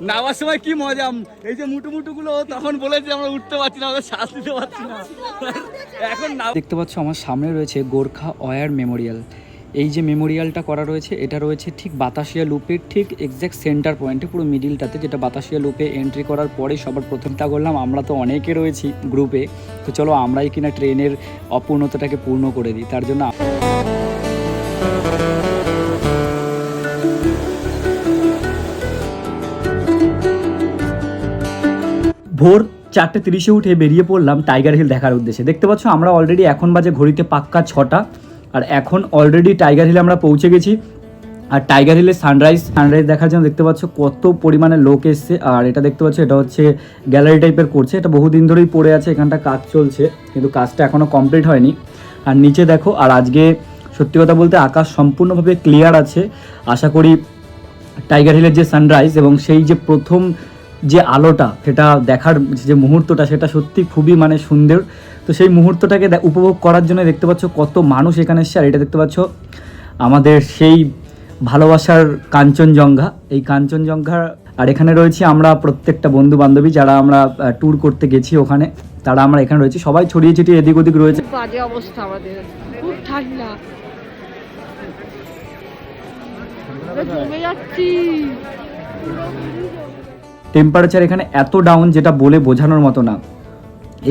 নামার সময় কি মজা, এই যে মুটু মুটু গুলো তখন বলেছে আমরা উঠতে পারছি না, আমরা শ্বাস দিতে পারছি না। এখন দেখতে পাচ্ছ আমার সামনে রয়েছে গোর্খা ওয়ার মেমোরিয়াল। এই যে মেমোরিয়ালটা করা রয়েছে এটা রয়েছে ঠিক বাতাসিয়া লুপের ঠিক এক্স্যাক্ট সেন্টার পয়েন্টে, পুরো মিডিলটাতে, যেটা বাতাসিয়া লুপে এন্ট্রি করার পরে সবার প্রথমটা করলাম। আমরা তো অনেকে রয়েছি গ্রুপে, তো চলো আমরাই কিনা ট্রেনের অপূর্ণতাটাকে পূর্ণ করে দিই। তার জন্য ভোর 4:30 উঠে বেরিয়ে পড়লাম টাইগার হিল দেখার উদ্দেশ্যে। দেখতে পাচ্ছ আমরা অলরেডি এখন বাজে ঘড়িতে পাক্কা 6টা, আর এখন অলরেডি টাইগার হিলে আমরা পৌঁছে গেছি। আর টাইগার হিলের সানরাইজ দেখার জন্য দেখতে পাচ্ছ কত পরিমাণে লোক এসছে। আর এটা দেখতে পাচ্ছ এটা হচ্ছে গ্যালারি টাইপের করছে, এটা বহুদিন ধরেই পড়ে আছে, এখানটা কাজ চলছে কিন্তু কাজটা এখনও কমপ্লিট হয়নি। আর নিচে দেখো, আর আজকে সত্যি কথা বলতে আকাশ সম্পূর্ণভাবে ক্লিয়ার আছে। আশা করি টাইগার হিলের যে সানরাইজ এবং সেই যে প্রথম যে আলোটা, সেটা দেখার যে মুহূর্তটা, সেটা সত্যি খুবই মানে সুন্দর। তো সেই মুহূর্তটাকে উপভোগ করার জন্য দেখতে পাচ্ছ কত মানুষ এখানে এসছে। আর এটা দেখতে পাচ্ছ আমাদের সেই ভালোবাসার কাঞ্চনজঙ্ঘা, এই কাঞ্চনজঙ্ঘা। আর এখানে রয়েছি আমরা প্রত্যেকটা বন্ধু বান্ধবী যারা আমরা ট্যুর করতে গেছি ওখানে, তারা আমরা এখানে রয়েছি, সবাই ছড়িয়ে ছিটিয়ে এদিক ওদিক রয়েছে। বাজে অবস্থা আমাদের, খুব ঠান্ডা, জমে যাচ্ছি। টেম্পারেচার এখানে এত ডাউন যেটা বলে বোঝানোর মতো না।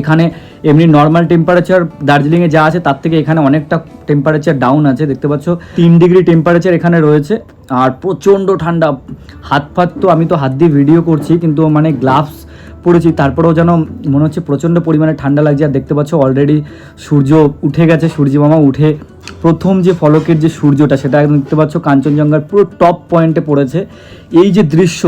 এখানে এমনি নর্মাল টেম্পারেচার দার্জিলিংয়ে যা আছে তার থেকে এখানে অনেকটা টেম্পারেচার ডাউন আছে। দেখতে পাচ্ছ 3 ডিগ্রি টেম্পারেচার এখানে রয়েছে। আর প্রচণ্ড ঠান্ডা, হাত তো আমি তো হাত দিয়ে ভিডিও করছি কিন্তু মানে গ্লাভস পরেছি, তারপরেও যেন মনে হচ্ছে প্রচণ্ড পরিমাণে ঠান্ডা লাগছে। আর দেখতে পাচ্ছ অলরেডি সূর্য উঠে গেছে, সূর্যমামা উঠে প্রথম যে ফলকের যে সূর্যটা সেটা একদম দেখতে পাচ্ছ কাঞ্চনজঙ্ঘার পুরো টপ পয়েন্টে পড়েছে। এই যে দৃশ্য,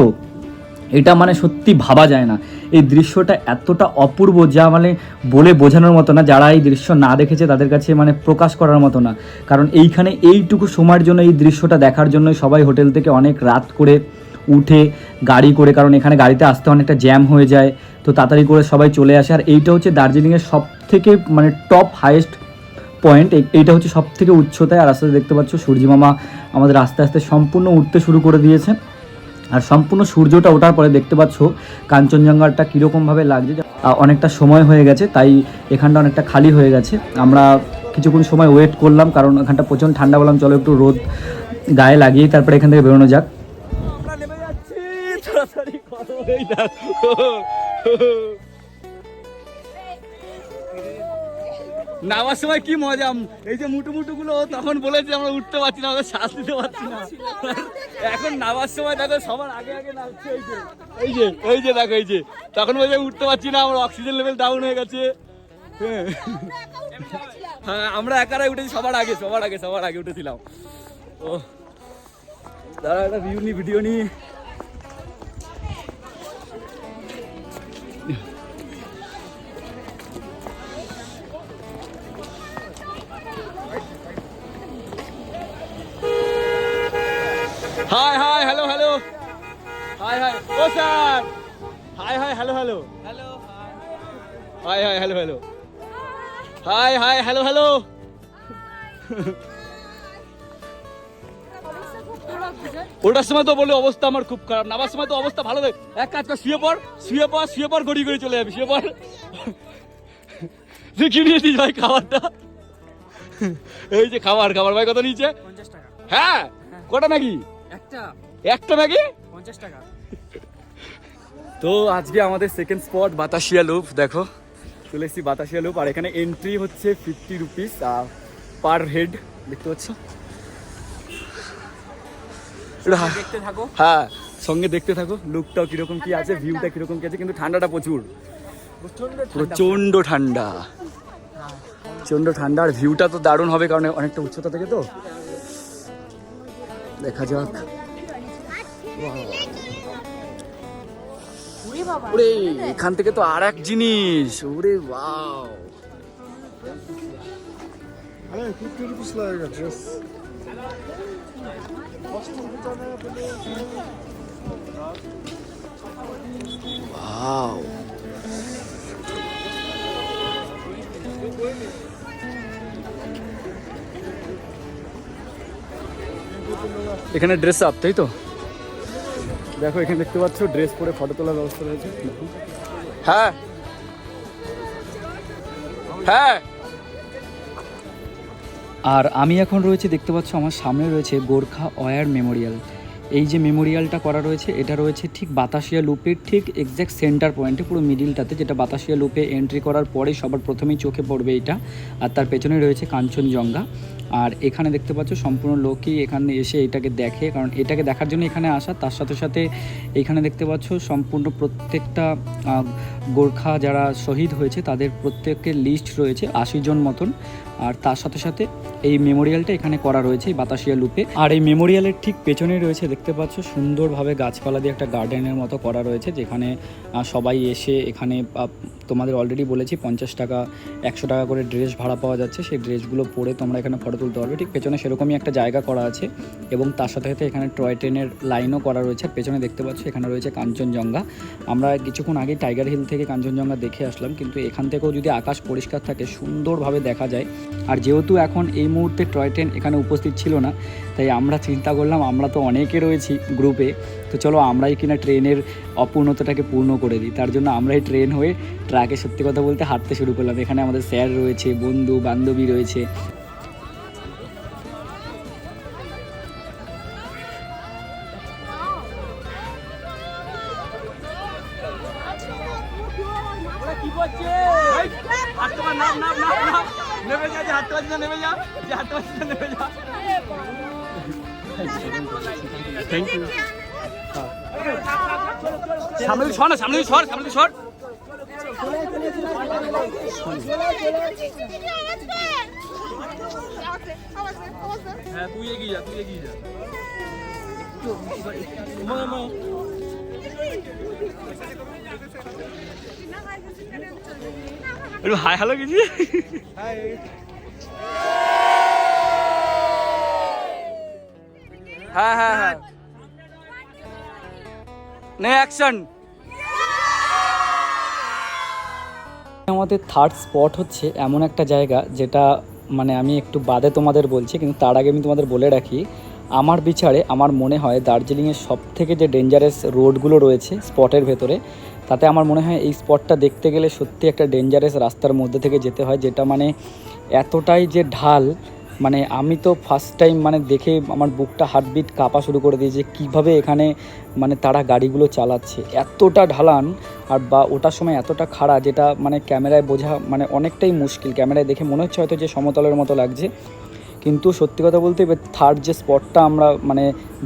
এটা মানে সত্যি ভাবা যায় না। এই দৃশ্যটা এতটা অপূর্ব যা মানে বলে বোঝানোর মতো না। যারা এই দৃশ্য না দেখেছে তাদের কাছে মানে প্রকাশ করার মতো না। কারণ এইখানে এইটুকু সময়ের জন্য এই দৃশ্যটা দেখার জন্য সবাই হোটেল থেকে অনেক রাত করে উঠে গাড়ি করে, কারণ এখানে গাড়িতে আসতে অনেকটা জ্যাম হয়ে যায়, তো তাড়াতাড়ি করে সবাই চলে আসে। আর এইটা হচ্ছে দার্জিলিংয়ের সব থেকে মানে টপ হাইয়েস্ট পয়েন্ট, এইটা হচ্ছে সব থেকে উচ্চতায়। আর আস্তে আস্তে দেখতে পাচ্ছ সূর্যমামা আমাদের আস্তে আস্তে সম্পূর্ণ উঠতে শুরু করে দিয়েছে। আর সম্পূর্ণ সূর্যটা ওঠার পরে দেখতে পাচ্ছ কাঞ্চনজঙ্ঘাটা কীরকমভাবে লাগছে। অনেকটা সময় হয়ে গেছে তাই এখানটা অনেকটা খালি হয়ে গেছে। আমরা কিছুক্ষণ সময় ওয়েট করলাম কারণ এখানটা প্রচণ্ড ঠান্ডা, বললাম চলো একটু রোদ গায়ে লাগিয়ে তারপরে এখান থেকে বেরোনো যাক। আমরা নেমে যাচ্ছি, তাড়াতাড়ি করো, এই দেখো নামার সময় কি মজা, এই যে মুটু মুটু গুলো তখন বলেছে আমরা উঠতে পারছি না, আমরা শ্বাস দিতে পারছি না। এখন নামার সময় দেখো সবার আগে আগে নামছে, এই যে দেখো, এই যে তখন বলছে উঠতে পারছি না, আমার অক্সিজেন লেভেল ডাউন হয়ে গেছে। হ্যাঁ আমরা একারাই উঠেছি, সবার আগে উঠেছিলাম। ও দাঁড়া একটা ভিডিও নি। Hi hi hello hello, hi hi ও sir, hi hi hello hello, hello hi hi hello hello, hi hi hello hello. ওটার সময় তো বলে অবস্থা আমার খুব খারাপ, নামার সময় তো অবস্থা ভালো। এক কাজ কর, শুয়ে পর গড়ি গড়ি চলে যাবি, শুয়ে পর। দেখি নিয়েছিস ভাই খাবারটা, এই যে খাবার ভাই কত নিয়েছে? 50 টাকা। হ্যাঁ কটা ম্যাগি? একটা ম্যাগি 50 টাকা। তো আজকে আমাদের সেকেন্ড স্পট বাতাসিয়া লুপ, দেখো চলে এসেছি বাতাসিয়া লুপ। আর এখানে এন্ট্রি হচ্ছে 50 রুপিস পার হেড, দেখতে পাচ্ছ। দেখতে থাকো, হ্যাঁ সঙ্গে দেখতে থাকো লুকটাও কিরকম কি আছে, ভিউটা কিরকম কি আছে। কিন্তু ঠান্ডাটা প্রচুর, প্রচন্ড ঠান্ডা, আর ভিউটা তো দারুণ হবে কারণ অনেকটা উচ্চতা থেকে তো। দেখা যাক। ওরে এখান থেকে তো আর এক জিনিস, ওরে ওয়াও, ওয়াও। এখানে ড্রেস আপ, তাই তো? দেখো এখানে দেখতে পাচ্ছ ড্রেস পরে ফটো তোলার ব্যবস্থা রয়েছে। হ্যাঁ হ্যাঁ। আর আমি এখন রয়েছে, দেখতে পাচ্ছ আমার সামনে রয়েছে গোর্খা ওয়ার মেমোরিয়াল। এই যে মেমোরিয়ালটা করা রয়েছে এটা রয়েছে ঠিক বাতাসিয়া লুপের ঠিক এক্স্যাক্ট সেন্টার পয়েন্টে, পুরো মিডিলটাতে, যেটা বাতাসিয়া লুপে এন্ট্রি করার পরে সবার প্রথমেই চোখে পড়বে এটা। আর তার পেছনে রয়েছে কাঞ্চনজঙ্ঘা। আর এখানে দেখতে পাচ্ছ সম্পূর্ণ লোকই এখানে এসে এটাকে দেখে, কারণ এটাকে দেখার জন্য এখানে আসা। তার সাথে সাথে এখানে দেখতে পাচ্ছ সম্পূর্ণ প্রত্যেকটা গোর্খা যারা শহীদ হয়েছে তাদের প্রত্যেকের লিস্ট রয়েছে 80 জন মতন। আর তার সাথে সাথে এই মেমোরিয়ালটা এখানে করা রয়েছে বাতাসিয়া লুপে। আর এই মেমোরিয়ালের ঠিক পেছনে রয়েছে দেখতে পাচ্ছ সুন্দরভাবে গাছপালা দিয়ে একটা গার্ডেনের মতো করা রয়েছে, যেখানে সবাই এসে এখানে তোমাদের অলরেডি বলেছি 50 টাকা 100 টাকা করে ড্রেস ভাড়া পাওয়া যাচ্ছে। সেই ড্রেসগুলো পরে তোমরা এখানে ফটো তুলতে পারবে। ঠিক পেছনে সেরকমই একটা জায়গা করা আছে এবং তার সাথে সাথে এখানে টয় ট্রেনের লাইনও করা রয়েছে। আর পেছনে দেখতে পাচ্ছ এখানে রয়েছে কাঞ্চনজঙ্ঘা। আমরা কিছুক্ষণ আগে টাইগার হিল থেকে কাঞ্চনজঙ্ঘা দেখে আসলাম, কিন্তু এখান থেকেও যদি আকাশ পরিষ্কার থাকে সুন্দরভাবে দেখা যায়। আর যেহেতু এখন এই মুহূর্তে টয় ট্রেন এখানে উপস্থিত ছিল না, তাই আমরা চিন্তা করলাম আমরা তো অনেকে রয়েছি গ্রুপে, তো চলো আমরাই কিনা ট্রেনের অপূর্ণতাটাকে পূর্ণ করে দিই। তার জন্য আমরাই ট্রেন হয়ে ট্রাকে সত্যি কথা বলতে হাঁটতে শুরু করলাম। এখানে আমাদের স্যার রয়েছে, বন্ধু বান্ধবী রয়েছে। সামনে সর না, সামনে সর, সামনে সর। হ্যাঁ তুই এগিয়ে যা, তুই এগিয়ে যা। একটু হাই হ্যালো কিছু। হ্যাঁ হ্যাঁ হ্যাঁ, নে অ্যাকশন। আমাদের থার্ড স্পট হচ্ছে এমন একটা জায়গা যেটা মানে আমি একটু বাদে তোমাদের বলছি, কিন্তু তার আগে আমি তোমাদের বলে রাখি, আমার বিচারে আমার মনে হয় দার্জিলিংয়ের সব থেকে যে ডেঞ্জারাস রোডগুলো রয়েছে স্পটের ভেতরে, তাতে আমার মনে হয় এই স্পটটা দেখতে গেলে সত্যি একটা ডেঞ্জারাস রাস্তার মধ্যে থেকে যেতে হয়, যেটা মানে এতটাই যে ঢাল, মানে আমি তো ফার্স্ট টাইম মানে দেখে আমার বুকটা হার্টবিট কাঁপা শুরু করে দিয়েছে কীভাবে এখানে মানে তারা গাড়িগুলো চালাচ্ছে। এতটা ঢালান আর বা ওটার সময় এতটা খাড়া, যেটা মানে ক্যামেরায় বোঝা মানে অনেকটাই মুশকিল। ক্যামেরায় দেখে মনে হচ্ছে হয়তো যে সমতলের মতো লাগছে, কিন্তু সত্যি কথা বলতে থার্ড যে স্পটটা আমরা মানে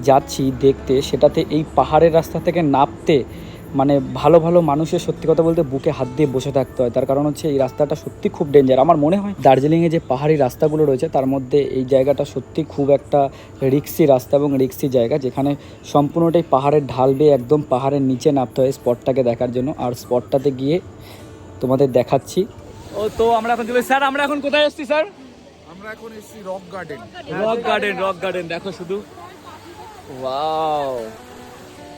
যাচ্ছি দেখতে, সেটাতে এই পাহাড়ের রাস্তা থেকে নামতে মানে ভালো ভালো মানুষের সত্যি কথা বলতে বুকে হাত দিয়ে বসে থাকতে হয়। তার কারণ হচ্ছে এই রাস্তাটা সত্যি খুব ডেঞ্জার। আমার মনে হয় দার্জিলিংয়ে যে পাহাড়ি রাস্তাগুলো রয়েছে তার মধ্যে এই জায়গাটা সত্যি খুব একটা রিক্সি রাস্তা এবং রিক্সি জায়গা, যেখানে সম্পূর্ণটাই পাহাড়ের ঢাল বেয়ে একদম পাহাড়ের নিচে নামতে হয় স্পটটাকে দেখার জন্য। আর স্পটটাতে গিয়ে তোমাদের দেখাচ্ছি। ও তো আমরা এখন চলে, স্যার আমরা এখন কোথায় এসেছি স্যার? আমরা এখন এসেছি rock garden. Rock garden, rock garden দেখো শুধু, ওয়াও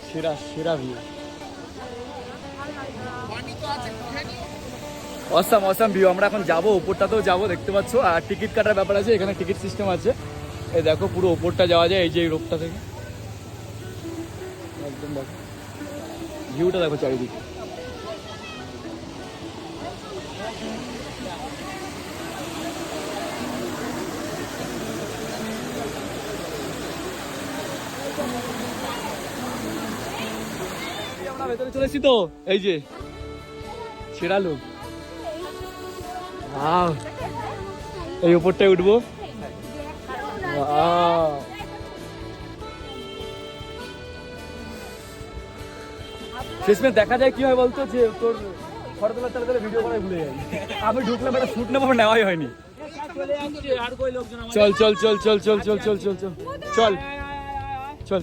সেরা সেরা ভিউ, অসাম অসাম ভিউ। আমরা এখন যাবো উপরটাতেও যাবো, দেখতে পাচ্ছ। আর টিকিট কাটার ব্যাপার আছে, এখানে টিকিট সিস্টেম আছে। এই দেখো পুরো উপরটা যাওয়া যায় এই যে রোপটা থেকে, একদম দেখো ভিউটা দেখো চারিদিকে। আমরা ভেতরে চলেছি তো, এই যে সেরা লোক, এই উপরটায় উঠবো। শেষমেশ দেখা যায় কি হয় বলতো, যে তোর ফটো তোলার তাহলে ভিডিও করাই ভুলে যাই। আমি ঢুকলাম একটা শ্যুট নেবো, নেওয়াই হয়নি। চল চল চল চল চল চল চল চল চল চল চল।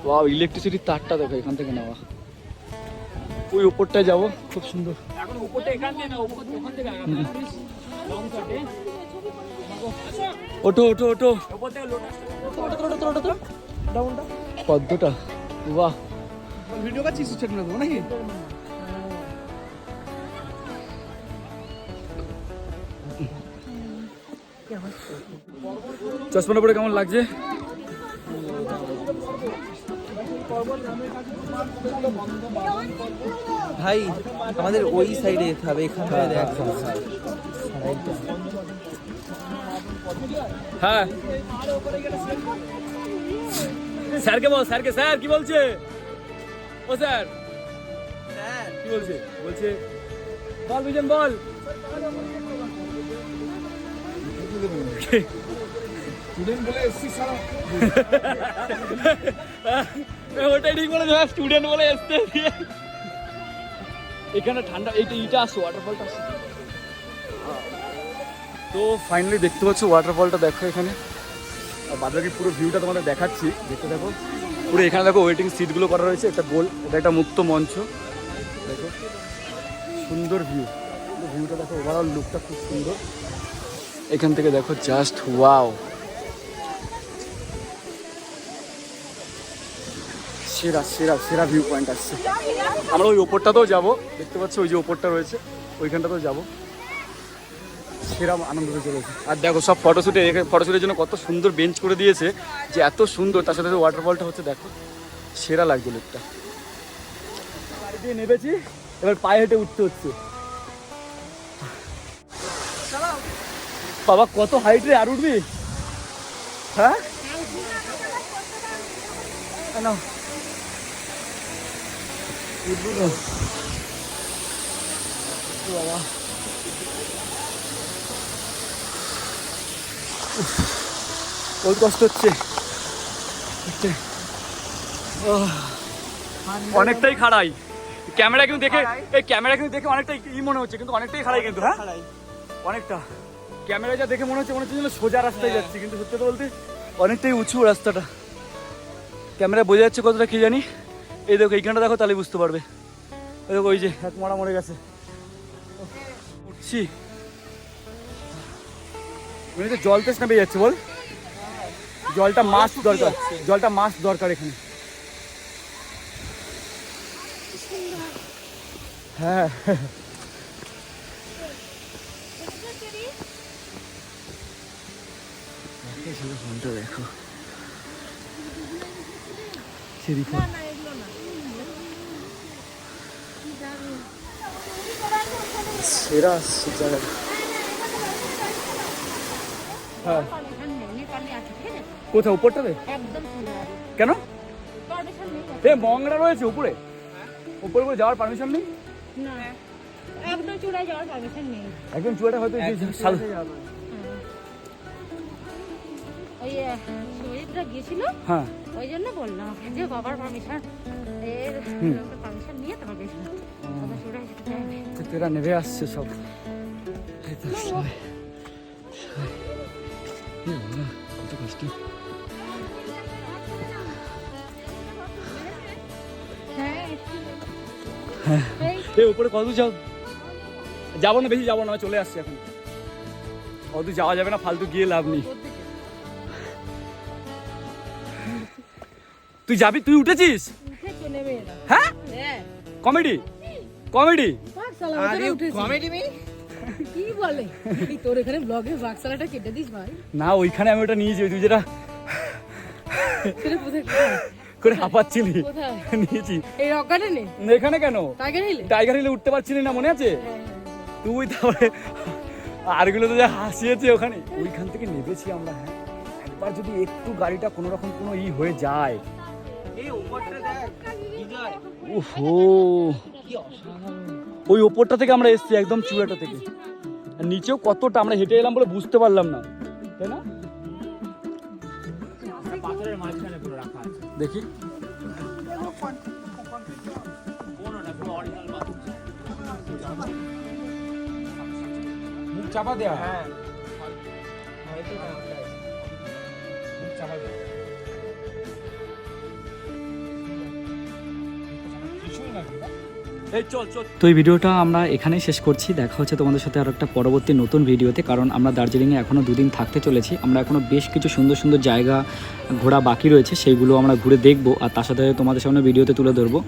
ওয়াও, ইলেকট্রিসিটির তারটা দেখো এখান থেকে নেওয়া। ওই উপরটায় যাবো, খুব সুন্দর। এখন উপরটা এখান থেকে না, ওখান থেকে ওঠো ওঠো ওঠো, পদ্মটা, বাহ। ভিডিও কাছিস ছেড়ে নেবো নাকি? চশমাটা পরে কেমন লাগছে? ভাই আমাদের ওই সাইডে যেতে হবে, এখানে দেখ। হ্যাঁ স্যারকে বল, স্যারকে, স্যার কি বলছে? ও স্যার কি বলছে? বলছে বল বিজন বল। স্টুডেন্ট বলে এসছি সারা। ওটাই ঠিক বলেছে, স্টুডেন্ট বলে এসছে। এখানে ঠান্ডা, এইটা আসো, ওয়াটারফলটা আসো। তো ফাইনালি দেখতে পাচ্ছ ওয়াটারফলটা, দেখো এখানে। আর বাদবাকি পুরো ভিউটা তোমাদের দেখাচ্ছি, দেখতে দেখো। পুরো এখানে দেখো ওয়েটিং সিটগুলো করা রয়েছে, একটা গোল, এটা একটা মুক্ত মঞ্চ। দেখো সুন্দর ভিউটা দেখো, ওভারঅল লুকটা খুব সুন্দর। এখান থেকে দেখো জাস্ট ওয়াও, সেরা সেরা সেরা ভিউ পয়েন্ট আসছে। আমরা ওই ওপরটাতেও যাবো, দেখতে পাচ্ছি ওই যে ওপরটা রয়েছে, ওইখানটাতেও যাবো। সেরা আনন্দ চলেছে। আর দেখো সব ফটোশ্যুটের জন্য কত সুন্দর বেঞ্চ করে দিয়েছে, যে এত সুন্দর, তার সাথে ওয়াটারফলটা হচ্ছে দেখো, সেরা লাগছে লুকটা। গাড়ি দিয়ে নেমেছি, এবার পায়ে হেঁটে উঠতে হচ্ছে। বাবা কত হাইট রে, আর উঠবি? হ্যাঁ না উঠবো না বাবা। বহুত কষ্ট হচ্ছে, অনেকটাই খাড়াই। ক্যামেরা কিন্তু দেখে, এই ক্যামেরা কিন্তু দেখে অনেকটাই ই মনে হচ্ছে, কিন্তু অনেকটাই খাড়াই কিন্তু। হ্যাঁ অনেকটা, ক্যামেরা যা দেখে মনে হচ্ছে যেন সোজা রাস্তায় যাচ্ছি, কিন্তু সত্যি বলতে অনেকটাই উঁচু রাস্তাটা। ক্যামেরা বোঝা যাচ্ছে কতটা কি জানি। এই দেখো এইখানটা দেখো, তাহলে বুঝতে পারবে। ওই দেখো ওই যে এক মরে গেছে। উঠছি, জল তেষ্টা পেয়ে যাচ্ছে বল। জলটা মাস্ট দরকার, জলটা মাস্ট দরকার এখানে। হ্যাঁ ফোনটা দেখো, সেরা জায়গা। হ্যাঁ কোথায়? উপরটাতে? কেন? এ মংরা রয়েছে উপরে, উপরে যাওয়ার পারমিশন নেই। একদম চূড়ায় যাওয়ার পারমিশন নেই। একদম চূড়াটা হয়তো ওই শহীদরা গিয়েছিল, হ্যাঁ ওই জন্য বললাম যে বাবার পারমিশন নিয়ে তোমার গেছিলাম। তেরা নেমে আসছে সব। কত কষ্ট। উপরে কত যাও? যাবো না, বেশি যাবো না, চলে আসছে এখন। কত যাওয়া যাবে না, ফালতু গিয়ে লাভ নেই। তুই যাবি? তুই উঠেছিস? হ্যাঁ কমেডি কমেডি কি বলে তোর এখানে ব্লগে বাক্সালাটা কেটে দিস ভাই। না ওইখানে আমি ওটা নিয়েছি, তুই যেটা করে হাঁপাচ্ছিলি নিয়েছি। এই রক গার্ডেনে? এখানে কেন? টাইগার হিলে উঠতে পারছিলি না, মনে আছে? তুই তারপরে আরগুলো তো যা হাসিয়েছে ওখানে, ওইখান থেকে নেমেছি আমরা। হ্যাঁ একবার যদি একটু গাড়িটা কোনো রকম কোনো ই হয়ে যায়, ওহো ওই ওপরটা থেকে আমরা এসছি, একদম চূড়াটা থেকে। আর নিচেও কতটা আমরা হেঁটে এলাম বলে বুঝতে পারলাম না, তাই না? দেখি মুখ চাপা দেয়া। তো এই ভিডিওটা আমরা এখানেই শেষ করছি। দেখা হচ্ছে তোমাদের সাথে আর একটা পরবর্তী নতুন ভিডিওতে, কারণ আমরা দার্জিলিংয়ে এখনও 2 দিন থাকতে চলেছি। আমরা এখনও বেশ কিছু সুন্দর সুন্দর জায়গা ঘোরা বাকি রয়েছে, সেইগুলো আমরা ঘুরে দেখবো, আর তার সাথে তোমাদের সামনে ভিডিওতে তুলে ধরবো।